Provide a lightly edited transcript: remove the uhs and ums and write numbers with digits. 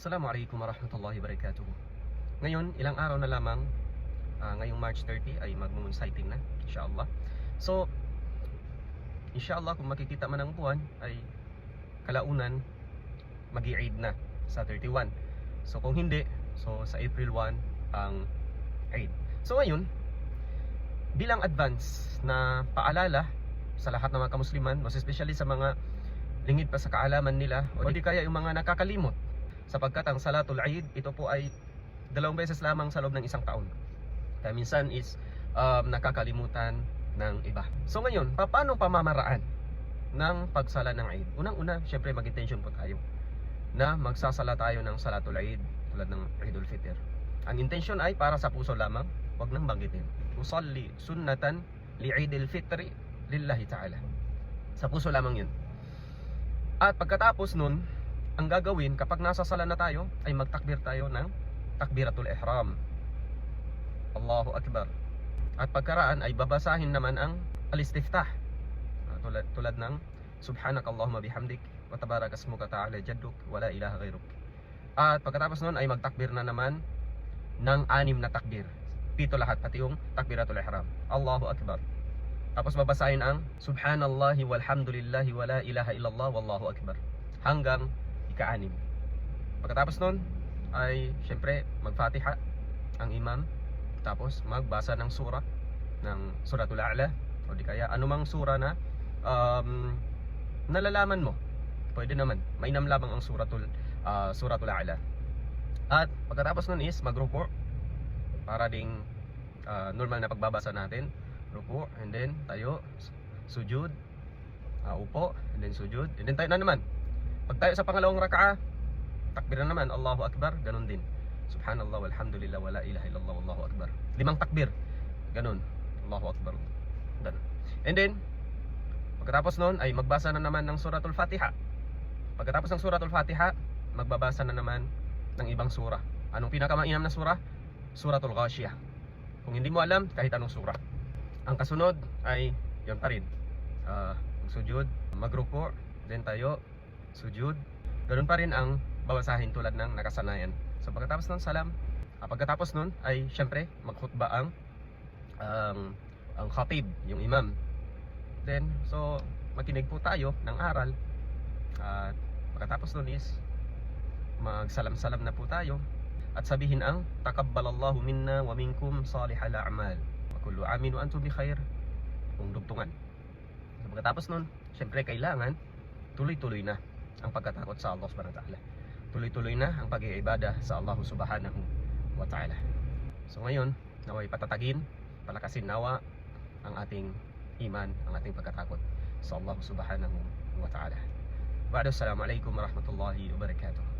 Assalamualaikum warahmatullahi wabarakatuh. Ngayon, ilang araw na lamang, ngayong March 30 ay mag-moon sighting na, inshallah. So, inshallah kung makikita man ang buwan ay kalaunan mag-i-Eid na sa 31. So kung hindi, so sa April 1 ang Eid. So ngayon, bilang advance na paalala sa lahat ng mga kamusliman, mas especially sa mga lingid pa sa kaalaman nila o di kaya yung mga nakakalimot, sapagkat ang Salatul Eid ito po ay 2 beses lamang sa loob ng isang taon. Kaya minsan is nakakalimutan ng iba. So ngayon, paano pamamaraan ng pagsala ng Eid? Unang-una, syempre mag-intention po tayo na magsasala tayo ng Salatul Eid tulad ng Eidul Fitr. Ang intention ay para sa puso lamang, wag nang banggitin. Usalli sunnatan li Eidil Fitri lillahi ta'ala. Sa puso lamang yun. At pagkatapos nun, ang gagawin kapag nasa sala na tayo ay magtakbir tayo ng takbiratul ihram. Allahu Akbar. At pagkaraan ay babasahin naman ang al-istiftah. Tulad ng Subhanakallahumma bihamdik wa tabarakasmuka ta'ala jadduk wa la ilaha ghairuk. At pagkatapos nun ay magtakbir na naman ng 6 na takbir. 7 lahat, pati yung takbiratul ihram. Allahu Akbar. Tapos babasahin ang Subhanallahi walhamdulillahi wa la ilaha illallah wallahu akbar hanggang ika-6. Pagkatapos nun ay syempre mag-Fatiha ang imam, tapos magbasa ng surah ng Suratul A'la o di kaya anumang surah na nalalaman mo. Pwede naman, mainam lamang ang Suratul A'la. At pagkatapos nun is magruku' para ding normal na pagbabasa natin. Ruku, and then tayo, sujud, upo, and then sujud, and then tayo na naman. Pag tayo sa pangalawang raka'a, takbir na naman, Allahu Akbar, ganun din. Subhanallah, walhamdulillah, wala ilaha illallah, wallahu akbar. 5 takbir, ganun, Allahu Akbar, ganun. And then, pagkatapos nun ay magbasa na naman ng Suratul Fatiha. Pagkatapos ng Suratul Fatiha, magbabasa na naman ng ibang surah. Anong pinakamainam na surah? Suratul Ghashiyah. Kung hindi mo alam, kahit anong surah. Ang kasunod ay yun pa rin, magsujud, magruku, then tayo, sujud. Ganun pa rin ang babasahin tulad ng nakasanayan. So pagkatapos ng salam, pagkatapos nun ay syempre magkhutba ang khatib, yung imam. Then so makinig po tayo ng aral. At pagkatapos nun is magsalam-salam na po tayo at sabihin ang takabbalallahu minna wa minkum salihal a'mal. Kullu amin wa antum bi khair, kung dugtungan. So, pagkatapos nun, syempre kailangan tuloy-tuloy na ang pagkatakot sa Allah subhanahu wa ta'ala. Tuloy-tuloy na ang pag-iibada sa Allah subhanahu wa ta'ala. So ngayon, naway patatagin, palakasin nawa ang ating iman, ang ating pagkatakot sa Allah subhanahu wa ta'ala. Assalamualaikum warahmatullahi wabarakatuh.